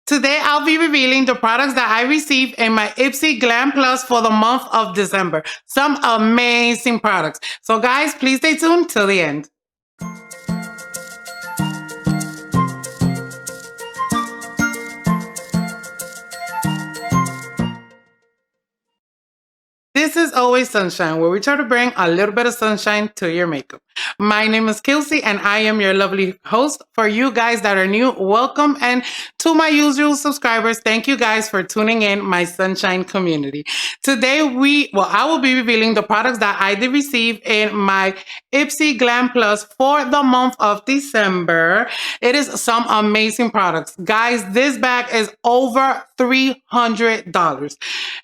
Today, I'll be revealing the products that I received in my Ipsy Glam Plus for the month of December. Some amazing products. So guys, please stay tuned till the end. This is Always Sunshine, where we try to bring a little bit of sunshine to your makeup. My name is Kelsey, and I am your lovely host. For you guys that are new, welcome. And to my usual subscribers, thank you guys for tuning in, my sunshine community. Today, I will be revealing the products that I did receive in my Ipsy Glam Plus for the month of December. It is some amazing products. Guys, this bag is over $300.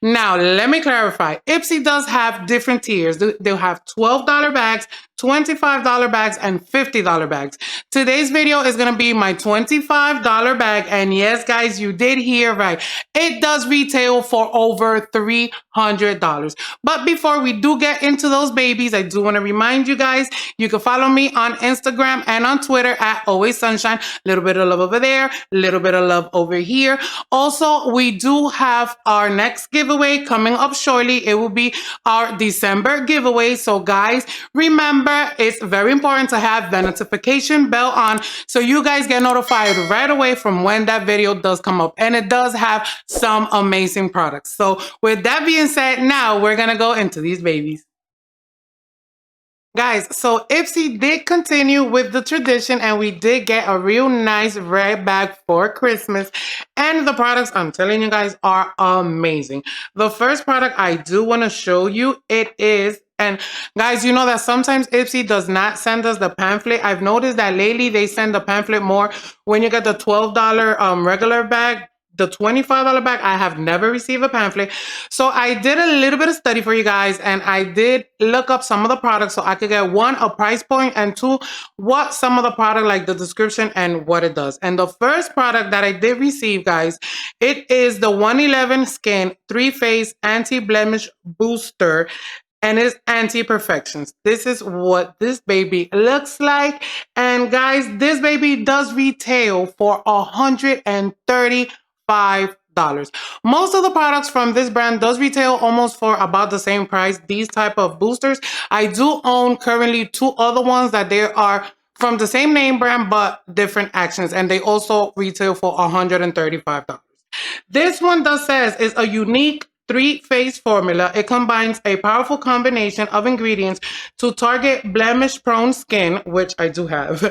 Now, let me clarify. Ipsy does have different tiers. They'll have $12 bags, $25 bags, and $50 bags. Today's video is going to be my $25 bag. And yes, guys, you did hear right. It does retail for over $300. But before we do get into those babies, I do want to remind you guys, you can follow me on Instagram and on Twitter at AllwaySunshine. A little bit of love over there, a little bit of love over here. Also, we do have our next giveaway coming up shortly. It will be our December giveaway. So guys, remember, it's very important to have the notification bell on so you guys get notified right away from when that video does come up. And it does have some amazing products. So with that being said, now we're going to go into these babies. Guys, so Ipsy did continue with the tradition, and we did get a real nice red bag for Christmas. And the products, I'm telling you guys, are amazing. The first product I do want to show you, it is, and guys, you know that sometimes Ipsy does not send us the pamphlet. I've noticed that lately they send the pamphlet more when you get the $12 regular bag. The $25 bag, I have never received a pamphlet. So I did a little bit of study for you guys, and I did look up some of the products so I could get one, a price point, and two, what some of the product, like the description and what it does. And the first product that I did receive, guys, it is the 111 Skin 3-Phase Anti-Blemish Booster. And it's anti-imperfections. This is what this baby looks like. And guys, this baby does retail for $135. Most of the products from this brand does retail almost for about the same price. These type of boosters. I do own currently two other ones that they are from the same name brand but different actions, and they also retail for $135. This one does says is a unique 3-phase formula. It combines a powerful combination of ingredients to target blemish-prone skin, which I do have,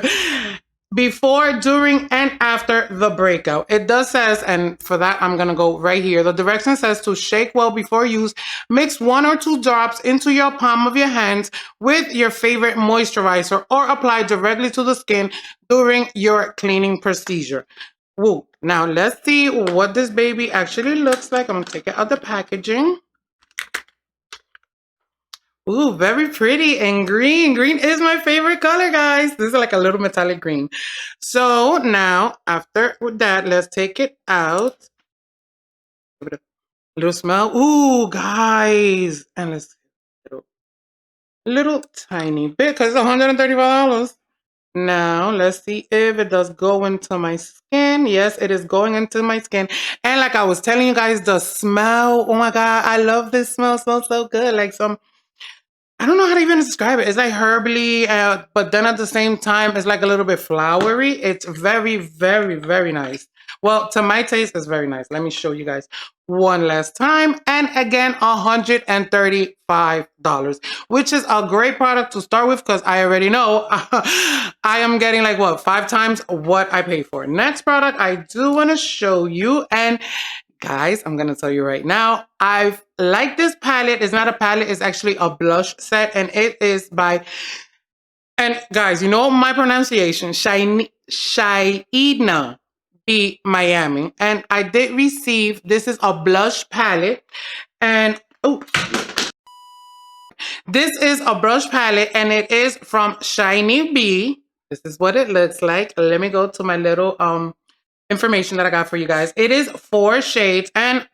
before, during, and after the breakout. It does says, and for that I'm gonna go right here, the direction says to shake well before use, mix 1 or 2 drops into your palm of your hands with your favorite moisturizer, or apply directly to the skin during your cleaning procedure. Woo. Now let's see what this baby actually looks like. I'm gonna take it out the packaging. Ooh, very pretty and green. Green is my favorite color, guys. This is like a little metallic green. So now, after that, let's take it out. Give it a little smell. Ooh, guys. And let's see a little tiny bit because it's $135. Now, let's see if it does go into my skin. Yes, it is going into my skin. And like I was telling you guys, the smell, oh my God, I love this smell. It smells so good. Like some, I don't know how to even describe it. It's like herbally, but then at the same time, it's like a little bit flowery. It's very, very, very nice. Well, to my taste, it's very nice. Let me show you guys one last time. And again, $135, which is a great product to start with because I already know I am getting like, what, 5 times what I pay for. Next product I do want to show you, and guys, I'm going to tell you right now, I've liked this palette. It's not a palette, it's actually a blush set, and it is by, and guys, you know my pronunciation, SHAINA B Miami. And I did receive, this is a blush palette, and oh, this is a brush palette, and it is from Shiny B. This is what it looks like. Let me go to my little information that I got for you guys. It is 4 shades, and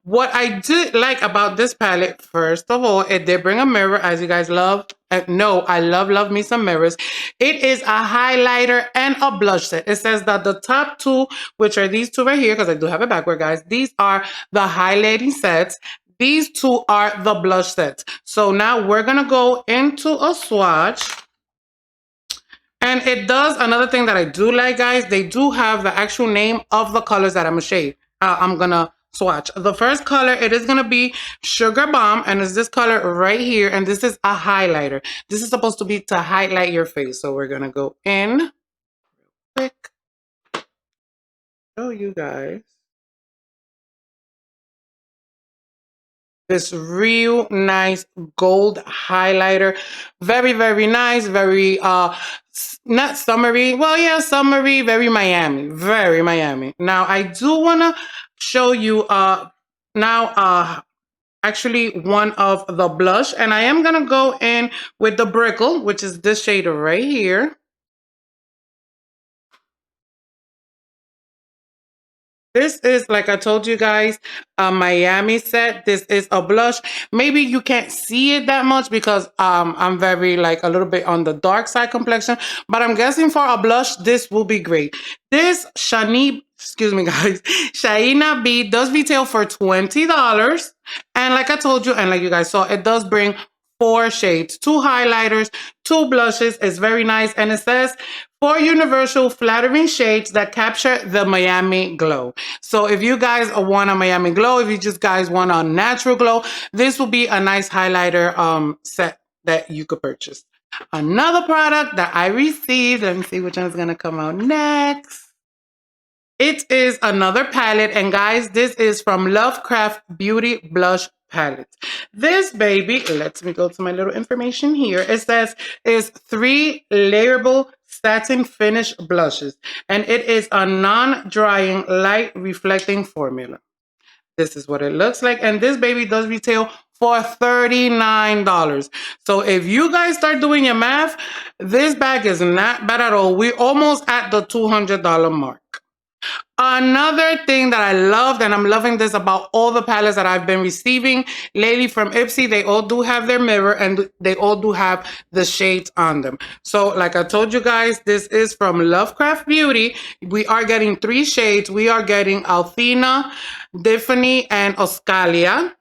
What I did like about this palette, first of all, it did bring a mirror, as you guys love. No, I love me some mirrors. It is a highlighter and a blush set. It says that the top two, which are these two right here, because I do have it backward, guys, these are the highlighting sets. These two are the blush sets. So now we're going to go into a swatch. And it does, another thing that I do like, guys, they do have the actual name of the colors that I'm going to swatch. The first color, it is going to be Sugar Bomb, and it's this color right here, and this is a highlighter. This is supposed to be to highlight your face. So we're going to go in quick, show you guys this real nice gold highlighter. Very, very nice. Very, not summery. Well, yeah, summery. Very Miami. Very Miami. Now, I do want to show you actually one of the blush. And I am going to go in with the Brickle, which is this shade right here. This is, like I told you guys, a Miami set. This is a blush. Maybe you can't see it that much because I'm very, like, a little bit on the dark side complexion. But I'm guessing for a blush, this will be great. This SHAINA bead does retail for $20. And like I told you, and like you guys saw, it does bring 4 shades, 2 highlighters, 2 blushes. It's very nice. And it says 4 universal flattering shades that capture the Miami glow. So if you guys want a Miami glow, if you just guys want a natural glow, this will be a nice highlighter set that you could purchase. Another product that I received, let me see which one is going to come out next. It is another palette, and guys, this is from Lovecraft Beauty Blush Palette. This baby, let me go to my little information here. It says is 3 layerable satin finish blushes, and it is a non-drying, light reflecting formula. This is what it looks like, and this baby does retail for $39. So if you guys start doing your math, this bag is not bad at all. We're almost at the $200 mark. Another thing that I loved, and I'm loving this about all the palettes that I've been receiving lately from Ipsy, they all do have their mirror and they all do have the shades on them. So like I told you guys, this is from Lovecraft Beauty. We are getting 3 shades. We are getting Althena, Tiffany, and Oscalia.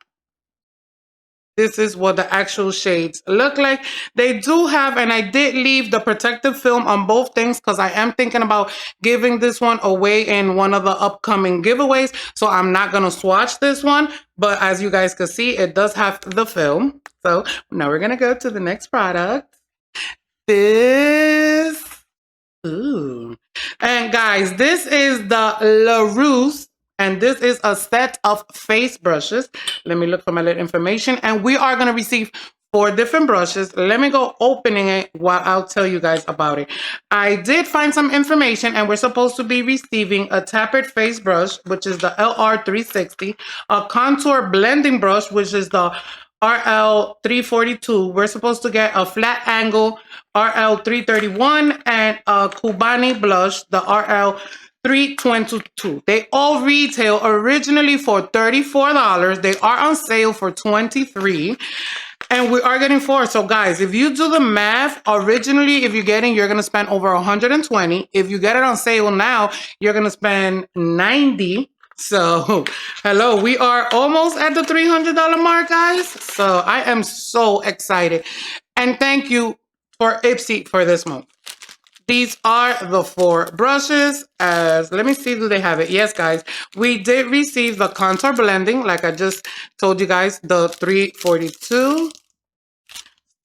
This is what the actual shades look like. They do have, and I did leave the protective film on both things because I am thinking about giving this one away in one of the upcoming giveaways. So I'm not going to swatch this one. But as you guys can see, it does have the film. So now we're going to go to the next product. This. Ooh. And guys, this is the LaRousse. And this is a set of face brushes. Let me look for my little information. And we are going to receive 4 different brushes. Let me go opening it while I'll tell you guys about it. I did find some information, and we're supposed to be receiving a tapered face brush, which is the LR360, a contour blending brush, which is the RL342. We're supposed to get a flat angle RL331 and a Cubani blush, the RL322. They all retail originally for $34. They are on sale for $23. And we are getting 4. So guys, if you do the math, originally, if you're going to spend over $120. If you get it on sale now, you're going to spend $90. So, hello, we are almost at the $300 mark, guys. So I am so excited. And thank you for Ipsy for this month. These are the 4 brushes. Let me see, do they have it? Yes, guys. We did receive the contour blending, like I just told you guys, the 342.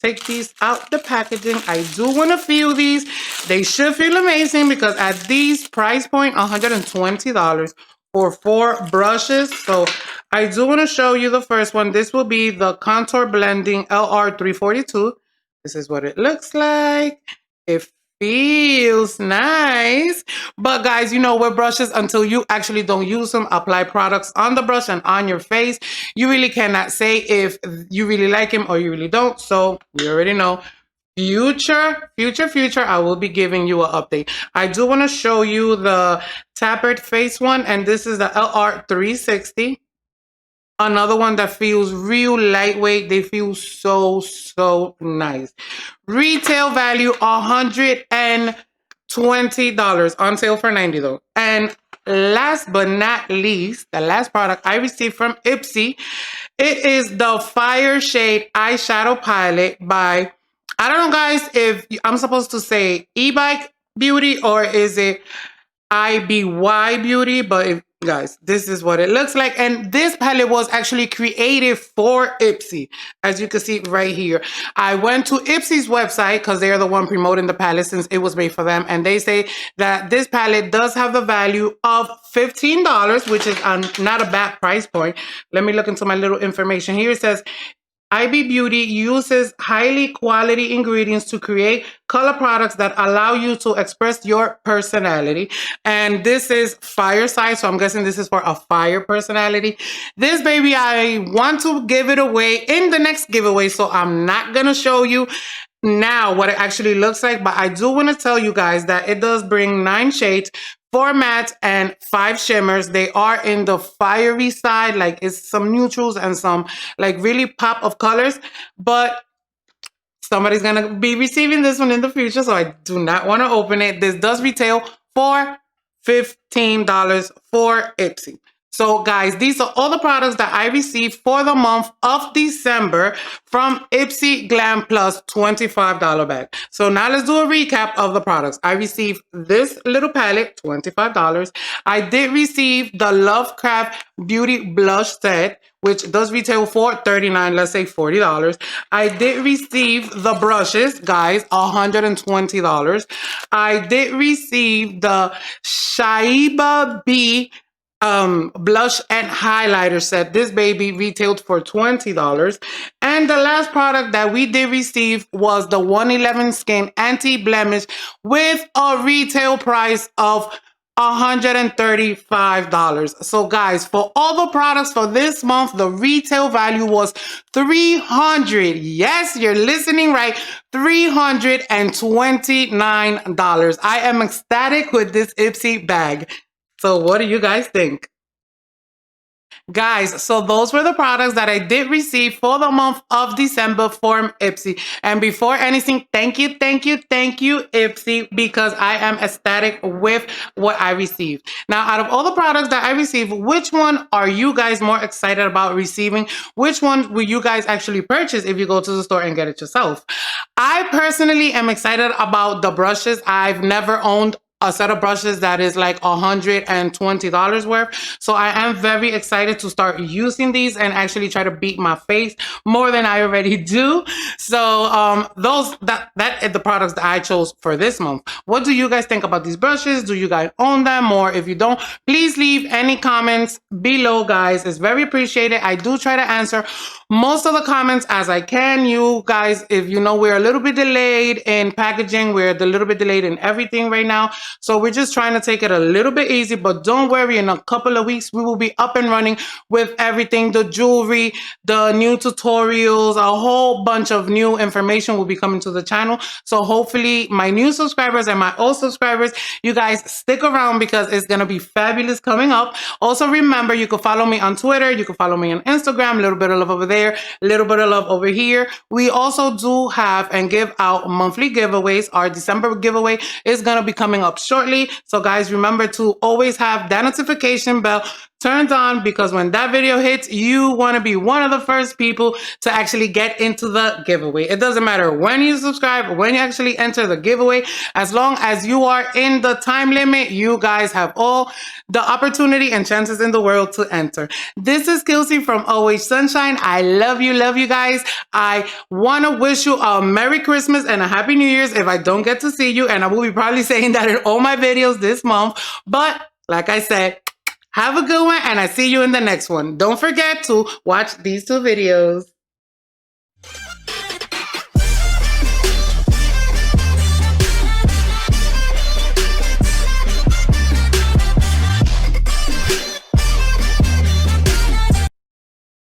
Take these out the packaging. I do want to feel these. They should feel amazing because at these price point, $120 for 4 brushes. So I do want to show you the first one. This will be the contour blending LR342. This is what it looks like. It feels nice. But guys, you know, with brushes, until you actually don't use them, apply products on the brush and on your face, you really cannot say if you really like them or you really don't. So you already know. Future, I will be giving you an update. I do want to show you the tapered face one, and this is the LR360. Another one that feels real lightweight. They feel so, so nice. Retail value $120, on sale for $90 though. And last but not least, the last product I received from Ipsy, it is the Fire Shade Eyeshadow Palette by, I don't know guys if I'm supposed to say e-bike beauty or is it IBY Beauty, but if, guys, this is what it looks like. And this palette was actually created for Ipsy, as you can see right here. I went to Ipsy's website because they're the one promoting the palette since it was made for them. And they say that this palette does have the value of $15, which is not a bad price point. Let me look into my little information here. It says, IB Beauty uses highly quality ingredients to create color products that allow you to express your personality. And this is fireside, so I'm guessing this is for a fire personality. This baby, I want to give it away in the next giveaway, so I'm not gonna show you now what it actually looks like, but I do want to tell you guys that it does bring 9 shades, 4 mattes and 5 shimmers. They are in the fiery side, like it's some neutrals and some like really pop of colors, but somebody's gonna be receiving this one in the future, so I do not want to open it. This does retail for $15 for Ipsy. So guys, these are all the products that I received for the month of December from Ipsy Glam Plus $25 bag. So now let's do a recap of the products. I received this little palette, $25. I did receive the Lovecraft Beauty Blush Set, which does retail for $39, let's say $40. I did receive the brushes, guys, $120. I did receive the Shaiba B blush and highlighter set. This baby retailed for $20. And the last product that we did receive was the 111 Skin Anti-Blemish with a retail price of $135. So guys, for all the products for this month, the retail value was $300. Yes, you're listening right. $329. I am ecstatic with this Ipsy bag. So what do you guys think? Guys, so those were the products that I did receive for the month of December from Ipsy. And before anything, thank you, Ipsy, because I am ecstatic with what I received. Now, out of all the products that I received, which one are you guys more excited about receiving? Which one will you guys actually purchase if you go to the store and get it yourself? I personally am excited about the brushes. I've never owned a set of brushes that is like $120 worth. So I am very excited to start using these and actually try to beat my face more than I already do. So that is the products that I chose for this month. What do you guys think about these brushes? Do you guys own them? Or if you don't, please leave any comments below, guys. It's very appreciated. I do try to answer most of the comments as I can. You guys, if you know, we're a little bit delayed in packaging. We're a little bit delayed in everything right now. So we're just trying to take it a little bit easy, but don't worry, in a couple of weeks, we will be up and running with everything, the jewelry, the new tutorials, a whole bunch of new information will be coming to the channel. So hopefully my new subscribers and my old subscribers, you guys stick around because it's going to be fabulous coming up. Also, remember, you can follow me on Twitter. You can follow me on Instagram, a little bit of love over there, a little bit of love over here. We also do have and give out monthly giveaways. Our December giveaway is going to be coming up shortly. So guys, remember to always have that notification bell turned on, because when that video hits, you want to be one of the first people to actually get into the giveaway. It doesn't matter when you subscribe or when you actually enter the giveaway. As long as you are in the time limit, you guys have all the opportunity and chances in the world to enter. This is Kelsey from AllwaySunshine. I love you guys. I want to wish you a Merry Christmas and a Happy New Year's if I don't get to see you, and I will be probably saying that in all my videos this month. But like I said, have a good one, and I see you in the next one. Don't forget to watch these 2 videos.